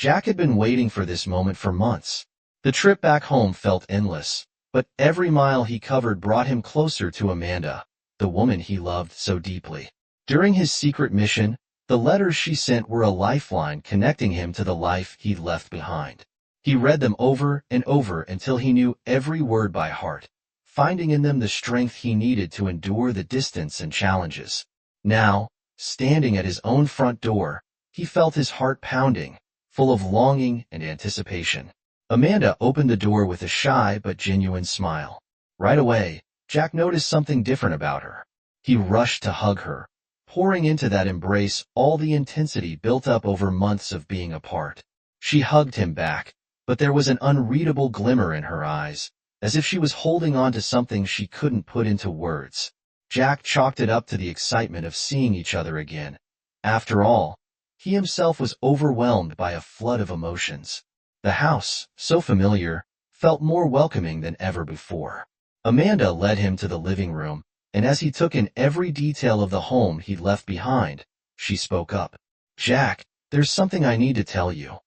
Jack had been waiting for this moment for months. The trip back home felt endless, but every mile he covered brought him closer to Amanda, the woman he loved so deeply. During his secret mission, the letters she sent were a lifeline connecting him to the life he'd left behind. He read them over and over until he knew every word by heart, finding in them the strength he needed to endure the distance and challenges. Now, standing at his own front door, he felt his heart pounding, full of longing and anticipation. Amanda opened the door with a shy but genuine smile. Right away, Jack noticed something different about her. He rushed to hug her, pouring into that embrace all the intensity built up over months of being apart. She hugged him back, but there was an unreadable glimmer in her eyes, as if she was holding on to something she couldn't put into words. Jack chalked it up to the excitement of seeing each other again. After all, he himself was overwhelmed by a flood of emotions. The house, so familiar, felt more welcoming than ever before. Amanda led him to the living room, and as he took in every detail of the home he'd left behind, she spoke up. "Jack, there's something I need to tell you."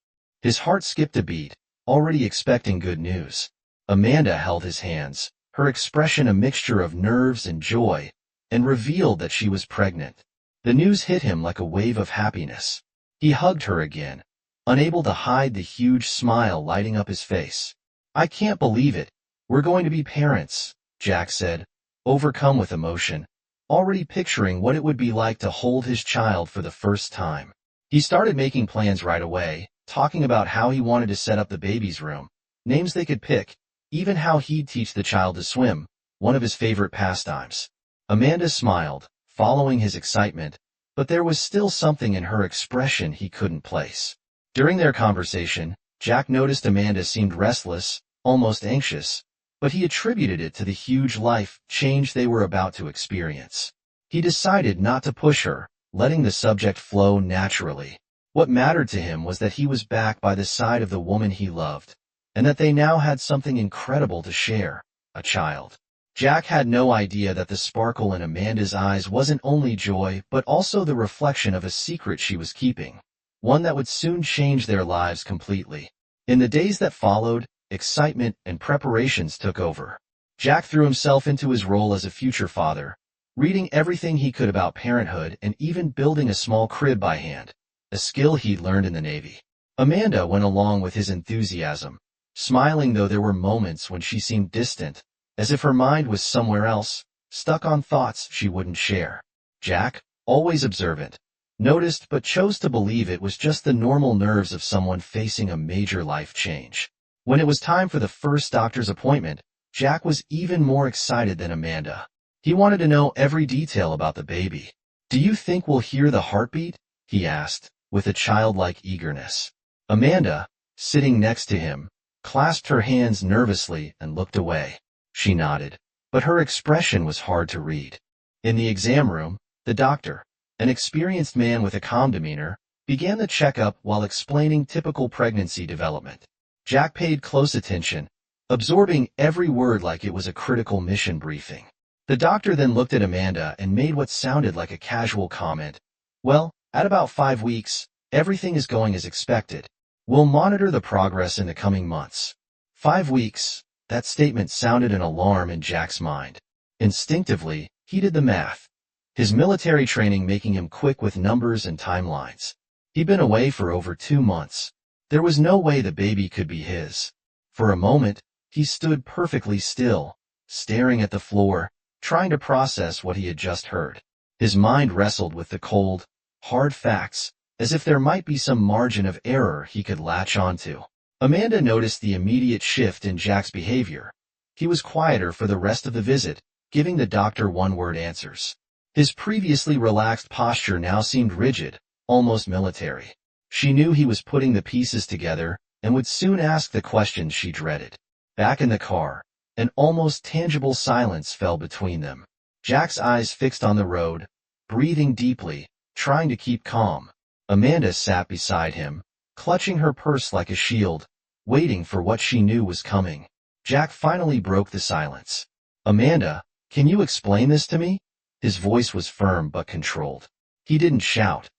His heart skipped a beat, already expecting good news. Amanda held his hands, her expression a mixture of nerves and joy, and revealed that she was pregnant. The news hit him like a wave of happiness. He hugged her again, unable to hide the huge smile lighting up his face. "I can't believe it. We're going to be parents," Jack said, overcome with emotion, already picturing what it would be like to hold his child for the first time. He started making plans right away, talking about how he wanted to set up the baby's room, names they could pick, even how he'd teach the child to swim, one of his favorite pastimes. Amanda smiled, following his excitement, but there was still something in her expression he couldn't place. During their conversation, Jack noticed Amanda seemed restless, almost anxious, but he attributed it to the huge life change they were about to experience. He decided not to push her, letting the subject flow naturally. What mattered to him was that he was back by the side of the woman he loved, and that they now had something incredible to share, a child. Jack had no idea that the sparkle in Amanda's eyes wasn't only joy but also the reflection of a secret she was keeping, one that would soon change their lives completely. In the days that followed, excitement and preparations took over. Jack threw himself into his role as a future father, reading everything he could about parenthood and even building a small crib by hand, a skill he'd learned in the Navy. Amanda went along with his enthusiasm, smiling though there were moments when she seemed distant, as if her mind was somewhere else, stuck on thoughts she wouldn't share. Jack, always observant, noticed but chose to believe it was just the normal nerves of someone facing a major life change. When it was time for the first doctor's appointment, Jack was even more excited than Amanda. He wanted to know every detail about the baby. "Do you think we'll hear the heartbeat?" he asked, with a childlike eagerness. Amanda, sitting next to him, clasped her hands nervously and looked away. She nodded, but her expression was hard to read. In the exam room, the doctor, an experienced man with a calm demeanor, began the checkup while explaining typical pregnancy development. Jack paid close attention, absorbing every word like it was a critical mission briefing. The doctor then looked at Amanda and made what sounded like a casual comment. "Well, at about 5 weeks, everything is going as expected. We'll monitor the progress in the coming months." 5 weeks. That statement sounded an alarm in Jack's mind. Instinctively, he did the math, his military training making him quick with numbers and timelines. He'd been away for over 2 months. There was no way the baby could be his. For a moment, he stood perfectly still, staring at the floor, trying to process what he had just heard. His mind wrestled with the cold, hard facts, as if there might be some margin of error he could latch onto. Amanda noticed the immediate shift in Jack's behavior. He was quieter for the rest of the visit, giving the doctor one-word answers. His previously relaxed posture now seemed rigid, almost military. She knew he was putting the pieces together and would soon ask the questions she dreaded. Back in the car, an almost tangible silence fell between them. Jack's eyes fixed on the road, breathing deeply, trying to keep calm. Amanda sat beside him, clutching her purse like a shield, waiting for what she knew was coming. Jack finally broke the silence. "Amanda, can you explain this to me?" His voice was firm but controlled. He didn't shout.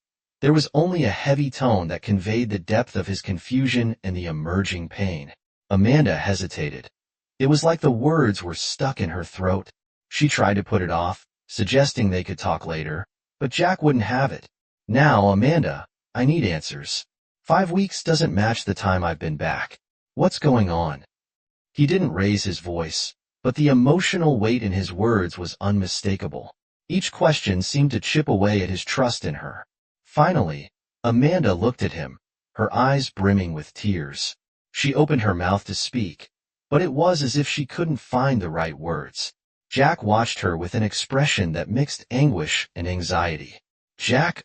There was only a heavy tone that conveyed the depth of his confusion and the emerging pain. Amanda hesitated. It was like the words were stuck in her throat. She tried to put it off, suggesting they could talk later, but Jack wouldn't have it. Now, Amanda, I need answers. 5 weeks doesn't match the time I've been back. What's going on? He didn't raise his voice, but the emotional weight in his words was unmistakable. Each question seemed to chip away at his trust in her. Finally, Amanda looked at him, her eyes brimming with tears. She opened her mouth to speak, but it was as if she couldn't find the right words. Jack watched her with an expression that mixed anguish and anxiety. Jack,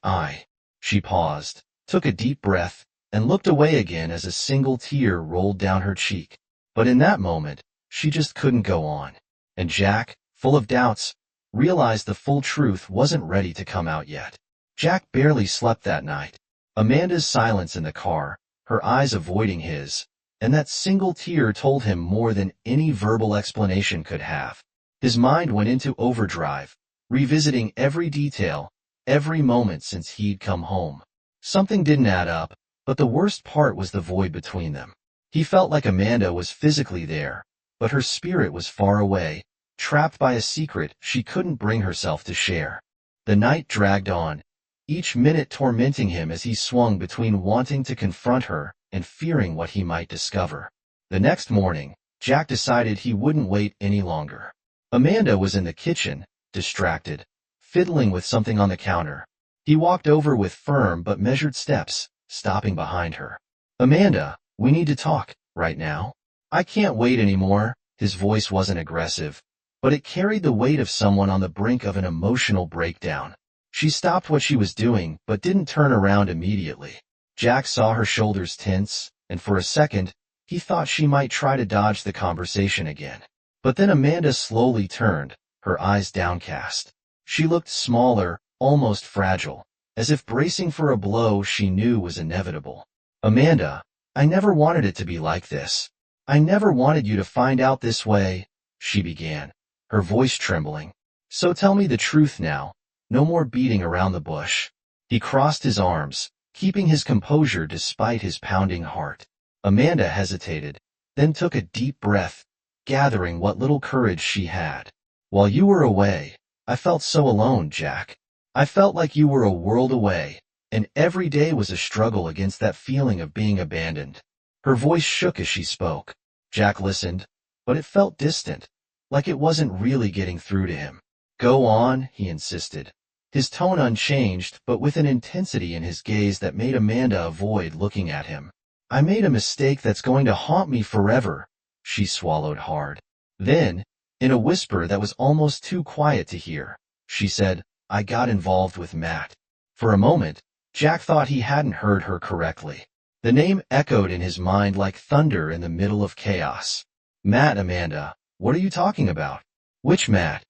She paused, took a deep breath, and looked away again as a single tear rolled down her cheek. But in that moment, she just couldn't go on. And Jack, full of doubts, realized the full truth wasn't ready to come out yet. Jack barely slept that night. Amanda's silence in the car, her eyes avoiding his, and that single tear told him more than any verbal explanation could have. His mind went into overdrive, revisiting every detail, every moment since he'd come home. Something didn't add up, but the worst part was the void between them. He felt like Amanda was physically there, but her spirit was far away, trapped by a secret she couldn't bring herself to share. The night dragged on, each minute tormenting him as he swung between wanting to confront her and fearing what he might discover. The next morning, Jack decided he wouldn't wait any longer. Amanda was in the kitchen, distracted, fiddling with something on the counter. He walked over with firm but measured steps, stopping behind her. Amanda, we need to talk, right now. I can't wait anymore. His voice wasn't aggressive, but it carried the weight of someone on the brink of an emotional breakdown. She stopped what she was doing but didn't turn around immediately. Jack saw her shoulders tense, and for a second, he thought she might try to dodge the conversation again. But then Amanda slowly turned, her eyes downcast. She looked smaller, almost fragile, as if bracing for a blow she knew was inevitable. Amanda, I never wanted it to be like this. I never wanted you to find out this way, she began, her voice trembling. So tell me the truth now. No more beating around the bush. He crossed his arms, keeping his composure despite his pounding heart. Amanda hesitated, then took a deep breath, gathering what little courage she had. While you were away, I felt so alone, Jack. I felt like you were a world away, and every day was a struggle against that feeling of being abandoned. Her voice shook as she spoke. Jack listened, but it felt distant, like it wasn't really getting through to him. Go on, he insisted, his tone unchanged but with an intensity in his gaze that made Amanda avoid looking at him. I made a mistake that's going to haunt me forever. She swallowed hard. Then, in a whisper that was almost too quiet to hear, she said, I got involved with Matt. For a moment, Jack thought he hadn't heard her correctly. The name echoed in his mind like thunder in the middle of chaos. Matt, Amanda, what are you talking about? Which Matt?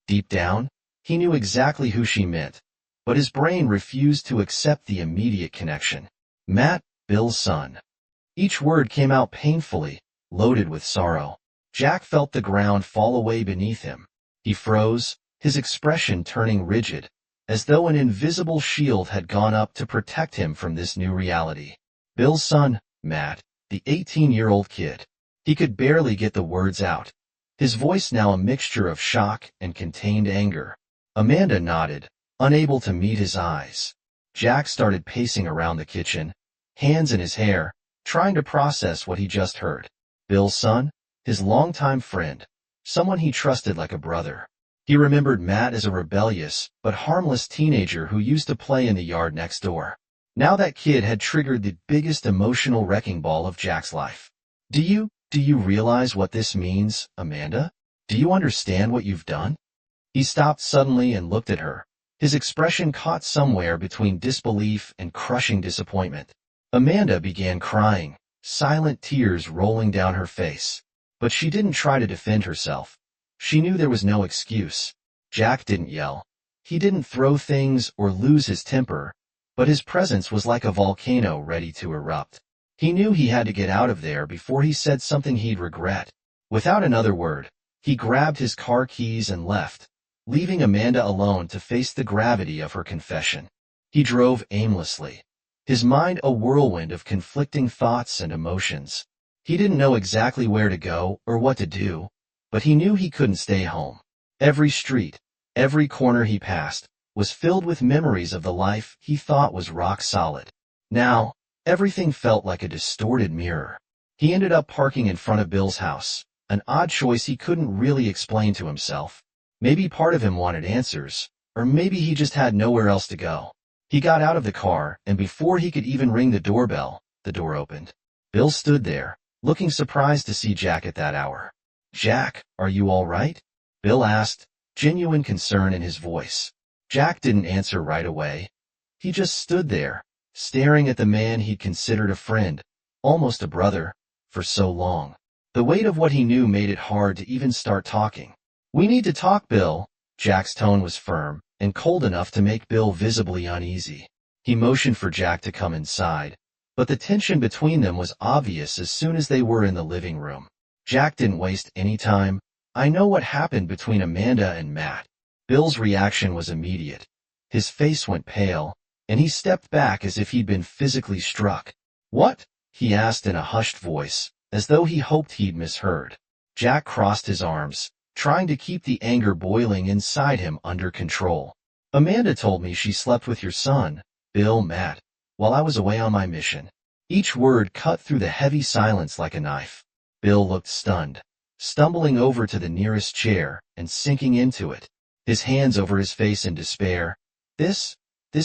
Deep down, he knew exactly who she meant, but his brain refused to accept the immediate connection. Matt, Bill's son. Each word came out painfully, loaded with sorrow. Jack felt the ground fall away beneath him. He froze, his expression turning rigid, as though an invisible shield had gone up to protect him from this new reality. Bill's son, Matt, the 18-year-old kid. He could barely get the words out, his voice now a mixture of shock and contained anger. Amanda nodded, unable to meet his eyes. Jack started pacing around the kitchen, hands in his hair, trying to process what he just heard. Bill's son? His longtime friend, someone he trusted like a brother. He remembered Matt as a rebellious but harmless teenager who used to play in the yard next door. Now that kid had triggered the biggest emotional wrecking ball of Jack's life. Do you realize what this means, Amanda? Do you understand what you've done? He stopped suddenly and looked at her, his expression caught somewhere between disbelief and crushing disappointment. Amanda began crying, silent tears rolling down her face. But she didn't try to defend herself. She knew there was no excuse. Jack didn't yell. He didn't throw things or lose his temper, but his presence was like a volcano ready to erupt. He knew he had to get out of there before he said something he'd regret. Without another word, he grabbed his car keys and left, leaving Amanda alone to face the gravity of her confession. He drove aimlessly, his mind a whirlwind of conflicting thoughts and emotions. He didn't know exactly where to go or what to do, but he knew he couldn't stay home. Every street, every corner he passed, was filled with memories of the life he thought was rock solid. Now, everything felt like a distorted mirror. He ended up parking in front of Bill's house, an odd choice he couldn't really explain to himself. Maybe part of him wanted answers, or maybe he just had nowhere else to go. He got out of the car, and before he could even ring the doorbell, the door opened. Bill stood there, looking surprised to see Jack at that hour. "Jack, are you all right?" Bill asked, genuine concern in his voice. Jack didn't answer right away. He just stood there, staring at the man he'd considered a friend, almost a brother, for so long. The weight of what he knew made it hard to even start talking. "We need to talk, Bill." Jack's tone was firm and cold enough to make Bill visibly uneasy. He motioned for Jack to come inside, but the tension between them was obvious as soon as they were in the living room. Jack didn't waste any time. "I know what happened between Amanda and Matt." Bill's reaction was immediate. His face went pale, and he stepped back as if he'd been physically struck. "What?" he asked in a hushed voice, as though he hoped he'd misheard. Jack crossed his arms, trying to keep the anger boiling inside him under control. "Amanda told me she slept with your son, Bill Matt, while I was away on my mission." Each word cut through the heavy silence like a knife. Bill looked stunned, stumbling over to the nearest chair and sinking into it, his hands over his face in despair. This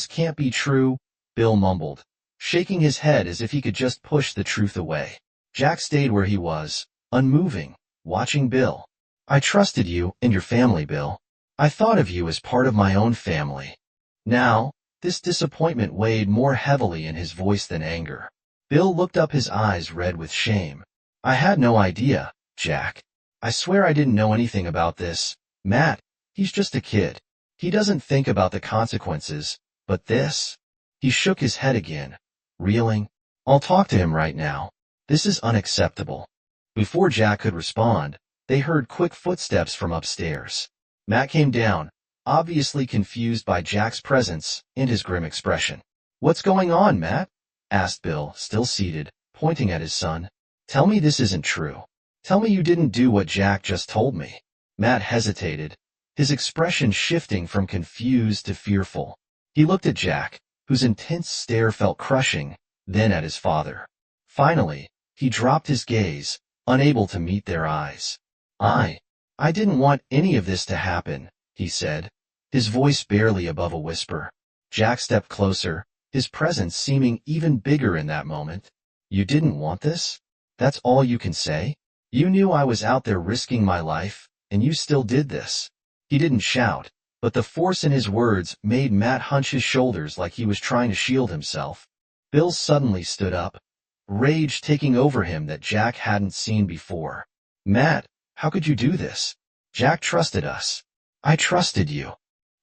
can't be true," Bill mumbled, shaking his head as if he could just push the truth away. Jack stayed where he was, unmoving, watching Bill. "I trusted you and your family, Bill. I thought of you as part of my own family." Now, this disappointment weighed more heavily in his voice than anger. Bill looked up, his eyes red with shame. "I had no idea, Jack. I swear I didn't know anything about this. Matt, he's just a kid. He doesn't think about the consequences, but this?" He shook his head again, reeling. "I'll talk to him right now. This is unacceptable." Before Jack could respond, they heard quick footsteps from upstairs. Matt came down, obviously confused by Jack's presence and his grim expression. "What's going on, Matt?" asked Bill, still seated, pointing at his son. "Tell me this isn't true. Tell me you didn't do what Jack just told me." Matt hesitated, his expression shifting from confused to fearful. He looked at Jack, whose intense stare felt crushing, then at his father. Finally, he dropped his gaze, unable to meet their eyes. I didn't want any of this to happen," he said, his voice barely above a whisper. Jack stepped closer, his presence seeming even bigger in that moment. "You didn't want this? That's all you can say? You knew I was out there risking my life, and you still did this." He didn't shout, but the force in his words made Matt hunch his shoulders like he was trying to shield himself. Bill suddenly stood up, rage taking over him that Jack hadn't seen before. "Matt, how could you do this? Jack trusted us. I trusted you."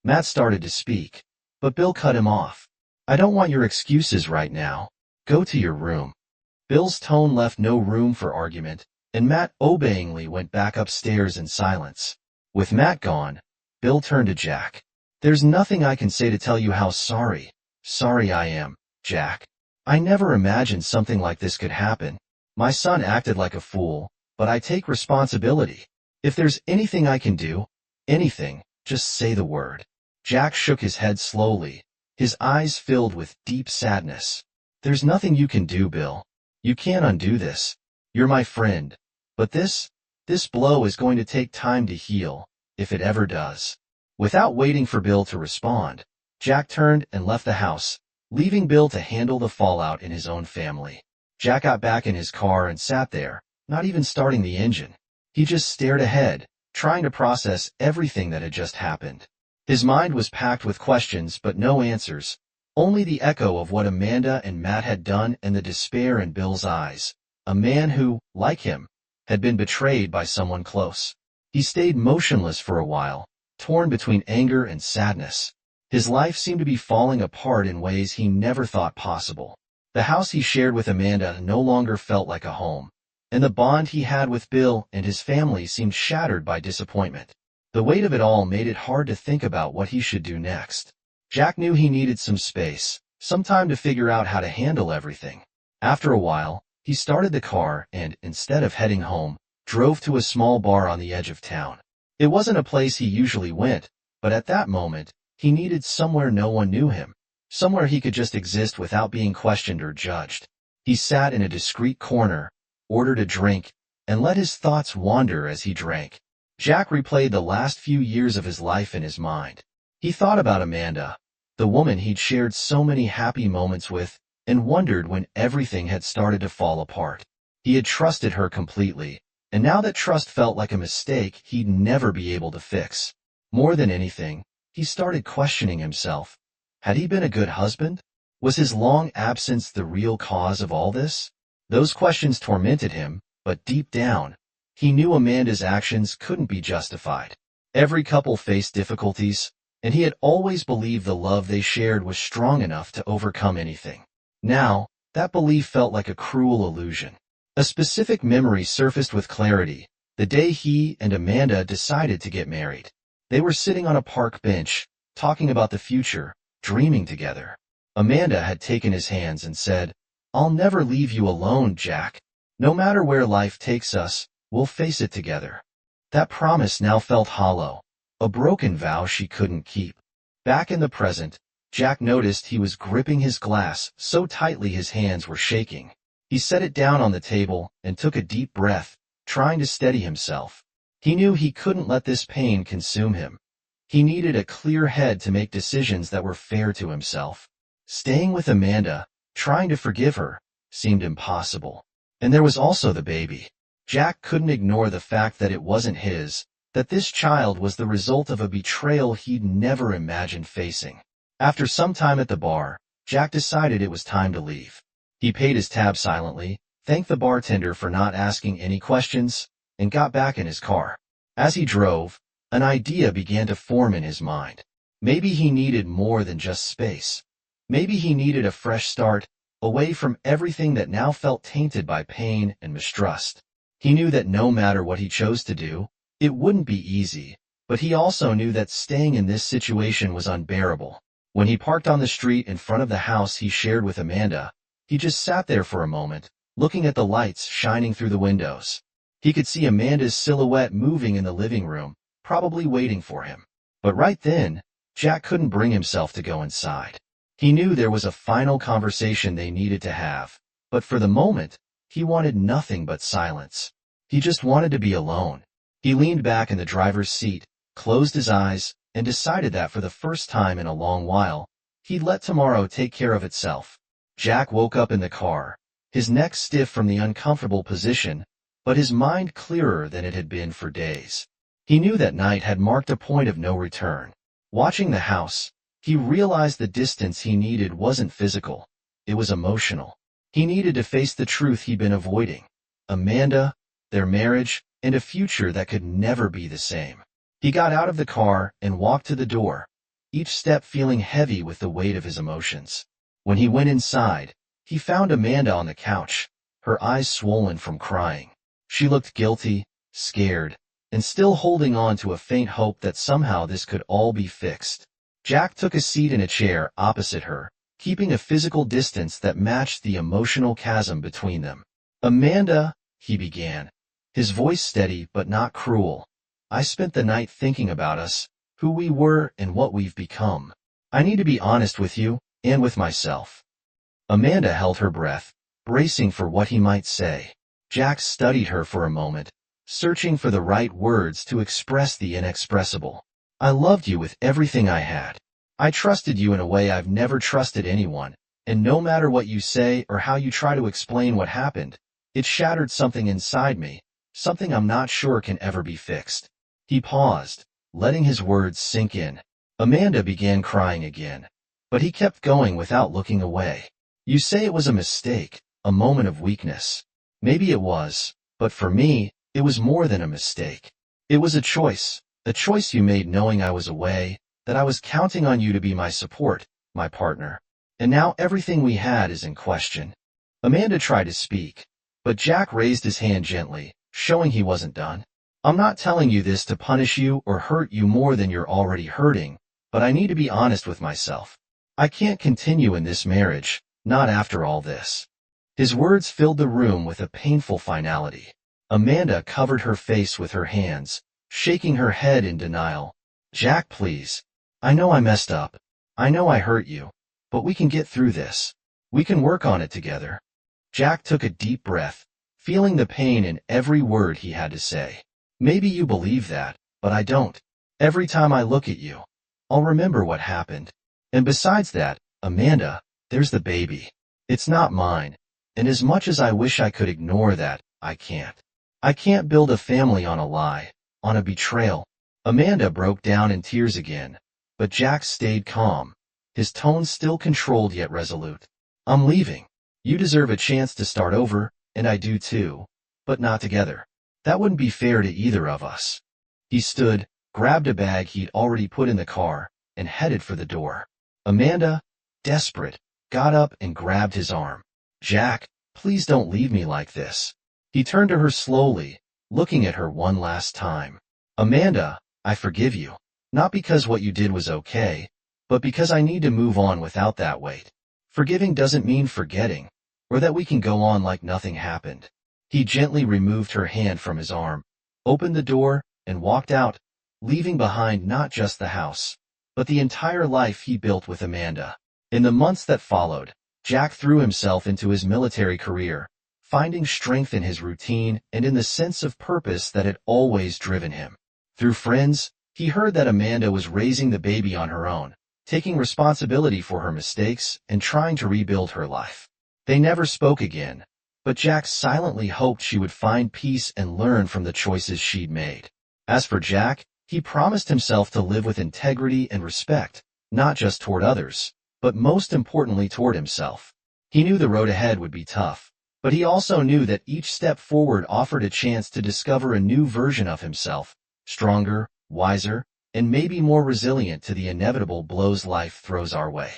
Matt started to speak, but Bill cut him off. "I don't want your excuses right now. Go to your room." Bill's tone left no room for argument, and Matt obeyingly went back upstairs in silence. With Matt gone, Bill turned to Jack. "There's nothing I can say to tell you how sorry I am, Jack. I never imagined something like this could happen. My son acted like a fool, but I take responsibility. If there's anything I can do, anything, just say the word." Jack shook his head slowly, his eyes filled with deep sadness. "There's nothing you can do, Bill. You can't undo this. You're my friend. But this blow is going to take time to heal, if it ever does." Without waiting for Bill to respond, Jack turned and left the house, leaving Bill to handle the fallout in his own family. Jack got back in his car and sat there, not even starting the engine. He just stared ahead, trying to process everything that had just happened. His mind was packed with questions but no answers, only the echo of what Amanda and Matt had done and the despair in Bill's eyes. A man who, like him, had been betrayed by someone close. He stayed motionless for a while, torn between anger and sadness. His life seemed to be falling apart in ways he never thought possible. The house he shared with Amanda no longer felt like a home, and the bond he had with Bill and his family seemed shattered by disappointment. The weight of it all made it hard to think about what he should do next. Jack knew he needed some space, some time to figure out how to handle everything. After a while, he started the car and, instead of heading home, drove to a small bar on the edge of town. It wasn't a place he usually went, but at that moment, he needed somewhere no one knew him, somewhere he could just exist without being questioned or judged. He sat in a discreet corner, ordered a drink, and let his thoughts wander as he drank. Jack replayed the last few years of his life in his mind. He thought about Amanda, the woman he'd shared so many happy moments with, and wondered when everything had started to fall apart. He had trusted her completely, and now that trust felt like a mistake he'd never be able to fix. More than anything, he started questioning himself. Had he been a good husband? Was his long absence the real cause of all this? Those questions tormented him, but deep down, he knew Amanda's actions couldn't be justified. Every couple faced difficulties, and he had always believed the love they shared was strong enough to overcome anything. Now, that belief felt like a cruel illusion. A specific memory surfaced with clarity, the day he and Amanda decided to get married. They were sitting on a park bench, talking about the future, dreaming together. Amanda had taken his hands and said, "I'll never leave you alone, Jack. No matter where life takes us, we'll face it together." That promise now felt hollow, a broken vow she couldn't keep. Back in the present, Jack noticed he was gripping his glass so tightly his hands were shaking. He set it down on the table and took a deep breath, trying to steady himself. He knew he couldn't let this pain consume him. He needed a clear head to make decisions that were fair to himself. Staying with Amanda, trying to forgive her, seemed impossible. And there was also the baby. Jack couldn't ignore the fact that it wasn't his, that this child was the result of a betrayal he'd never imagined facing. After some time at the bar, Jack decided it was time to leave. He paid his tab silently, thanked the bartender for not asking any questions, and got back in his car. As he drove, an idea began to form in his mind. Maybe he needed more than just space. Maybe he needed a fresh start, away from everything that now felt tainted by pain and mistrust. He knew that no matter what he chose to do, it wouldn't be easy, but he also knew that staying in this situation was unbearable. When he parked on the street in front of the house he shared with Amanda, he just sat there for a moment, looking at the lights shining through the windows. He could see Amanda's silhouette moving in the living room, probably waiting for him. But right then, Jack couldn't bring himself to go inside. He knew there was a final conversation they needed to have, but for the moment, he wanted nothing but silence. He just wanted to be alone. He leaned back in the driver's seat, closed his eyes, and decided that for the first time in a long while, he'd let tomorrow take care of itself. Jack woke up in the car, his neck stiff from the uncomfortable position, but his mind clearer than it had been for days. He knew that night had marked a point of no return. Watching the house, he realized the distance he needed wasn't physical, it was emotional. He needed to face the truth he'd been avoiding. Amanda, their marriage, and a future that could never be the same. He got out of the car and walked to the door, each step feeling heavy with the weight of his emotions. When he went inside, he found Amanda on the couch, her eyes swollen from crying. She looked guilty, scared, and still holding on to a faint hope that somehow this could all be fixed. Jack took a seat in a chair opposite her, keeping a physical distance that matched the emotional chasm between them. "Amanda," he began, his voice steady but not cruel. "I spent the night thinking about us, who we were and what we've become. I need to be honest with you, and with myself." Amanda held her breath, bracing for what he might say. Jack studied her for a moment, searching for the right words to express the inexpressible. "I loved you with everything I had. I trusted you in a way I've never trusted anyone, and no matter what you say or how you try to explain what happened, it shattered something inside me, something I'm not sure can ever be fixed." He paused, letting his words sink in. Amanda began crying again, but he kept going without looking away. "You say it was a mistake, a moment of weakness. Maybe it was, but for me, it was more than a mistake. It was a choice you made knowing I was away, that I was counting on you to be my support, my partner. And now everything we had is in question." Amanda tried to speak, but Jack raised his hand gently, showing he wasn't done. "I'm not telling you this to punish you or hurt you more than you're already hurting. but I need to be honest with myself. I can't continue in this marriage, not after all this. His words filled the room with a painful finality. Amanda covered her face with her hands, shaking her head in denial. Jack, please. I know I messed up. I know I hurt you. But we can get through this. We can work on it together. Jack took a deep breath, feeling the pain in every word he had to say. Maybe you believe that, but I don't. Every time I look at you, I'll remember what happened. And besides that, Amanda, there's the baby. It's not mine. And as much as I wish I could ignore that, I can't. I can't build a family on a lie, on a betrayal. Amanda broke down in tears again, but Jack stayed calm, his tone still controlled yet resolute. I'm leaving. You deserve a chance to start over, and I do too, but not together. That wouldn't be fair to either of us. He stood, grabbed a bag he'd already put in the car, and headed for the door. Amanda, desperate, got up and grabbed his arm. Jack, please don't leave me like this. He turned to her slowly, looking at her one last time. Amanda, I forgive you. Not because what you did was okay, but because I need to move on without that weight. Forgiving doesn't mean forgetting, or that we can go on like nothing happened. He gently removed her hand from his arm, opened the door, and walked out, leaving behind not just the house, but the entire life he built with Amanda. In the months that followed, Jack threw himself into his military career, finding strength in his routine and in the sense of purpose that had always driven him. Through friends, he heard that Amanda was raising the baby on her own, taking responsibility for her mistakes and trying to rebuild her life. They never spoke again, but Jack silently hoped she would find peace and learn from the choices she'd made. As for Jack, he promised himself to live with integrity and respect, not just toward others, but most importantly toward himself. He knew the road ahead would be tough, but he also knew that each step forward offered a chance to discover a new version of himself, stronger, wiser, and maybe more resilient to the inevitable blows life throws our way.